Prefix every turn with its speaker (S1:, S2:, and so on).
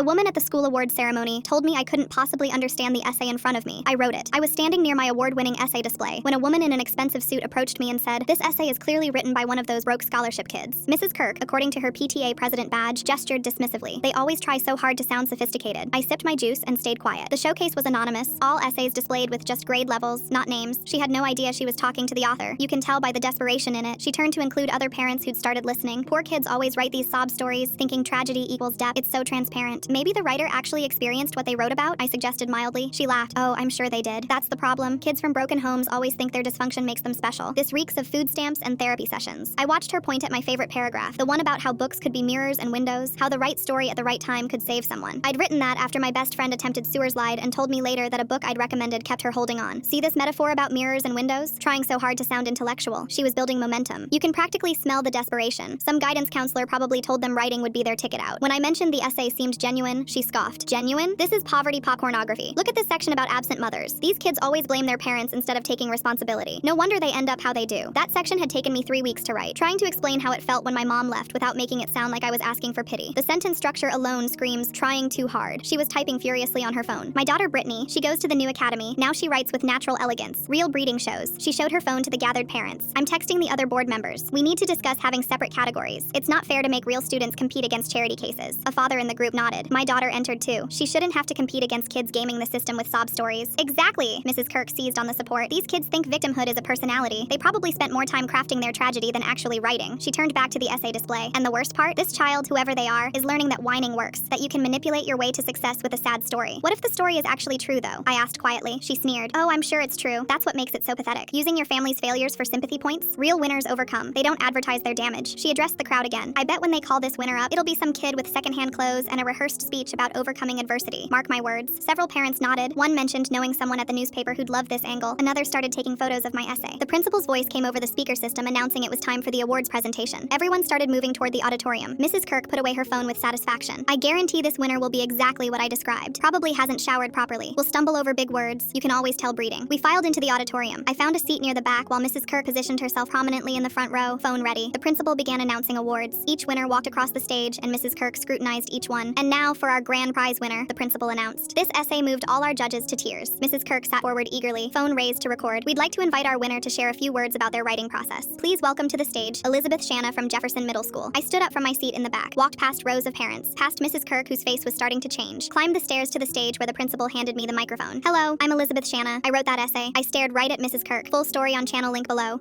S1: A woman at the school awards ceremony told me I couldn't possibly understand the essay in front of me. I wrote it. I was standing near my award-winning essay display when a woman in an expensive suit approached me and said, "This essay is clearly written by one of those broke scholarship kids." Mrs. Kirk, according to her PTA president badge, gestured dismissively. They always try so hard to sound sophisticated. I sipped my juice and stayed quiet. The showcase was anonymous, all essays displayed with just grade levels, not names. She had no idea she was talking to the author. You can tell by the desperation in it. She turned to include other parents who'd started listening. Poor kids always write these sob stories, thinking tragedy equals depth. It's so transparent. Maybe the writer actually experienced what they wrote about, I suggested mildly. She laughed. Oh, I'm sure they did. That's the problem. Kids from broken homes always think their dysfunction makes them special. This reeks of food stamps and therapy sessions. I watched her point at my favorite paragraph, the one about how books could be mirrors and windows, how the right story at the right time could save someone. I'd written that after my best friend attempted sewer slide and told me later that a book I'd recommended kept her holding on. See this metaphor about mirrors and windows? Trying so hard to sound intellectual. She was building momentum. You can practically smell the desperation. Some guidance counselor probably told them writing would be their ticket out. When I mentioned the essay seemed genuine, she scoffed. Genuine? This is poverty popcornography. Look at this section about absent mothers. These kids always blame their parents instead of taking responsibility. No wonder they end up how they do. That section had taken me 3 weeks to write, trying to explain how it felt when my mom left without making it sound like I was asking for pity. The sentence structure alone screams, trying too hard. She was typing furiously on her phone. My daughter Brittany, she goes to the new academy. Now she writes with natural elegance. Real breeding shows. She showed her phone to the gathered parents. I'm texting the other board members. We need to discuss having separate categories. It's not fair to make real students compete against charity cases. A father in the group nodded. My daughter entered too. She shouldn't have to compete against kids gaming the system with sob stories. Exactly! Mrs. Kirk seized on the support. These kids think victimhood is a personality. They probably spent more time crafting their tragedy than actually writing. She turned back to the essay display. And the worst part? This child, whoever they are, is learning that whining works, that you can manipulate your way to success with a sad story. What if the story is actually true though? I asked quietly. She sneered. Oh, I'm sure it's true. That's what makes it so pathetic. Using your family's failures for sympathy points? Real winners overcome. They don't advertise their damage. She addressed the crowd again. I bet when they call this winner up, it'll be some kid with secondhand clothes and a rehearsed speech about overcoming adversity. Mark my words. Several parents nodded. One mentioned knowing someone at the newspaper who'd love this angle. Another started taking photos of my essay. The principal's voice came over the speaker system announcing it was time for the awards presentation. Everyone started moving toward the auditorium. Mrs. Kirk put away her phone with satisfaction. I guarantee this winner will be exactly what I described. Probably hasn't showered properly. Will stumble over big words. You can always tell breeding. We filed into the auditorium. I found a seat near the back while Mrs. Kirk positioned herself prominently in the front row, phone ready. The principal began announcing awards. Each winner walked across the stage and Mrs. Kirk scrutinized each one. And now for our grand prize winner, the principal announced. This essay moved all our judges to tears. Mrs. Kirk sat forward eagerly, phone raised to record. We'd like to invite our winner to share a few words about their writing process. Please welcome to the stage, Elizabeth Shanna from Jefferson Middle School. I stood up from my seat in the back, walked past rows of parents, past Mrs. Kirk whose face was starting to change, climbed the stairs to the stage where the principal handed me the microphone. Hello, I'm Elizabeth Shanna. I wrote that essay. I stared right at Mrs. Kirk. Full story on channel link below.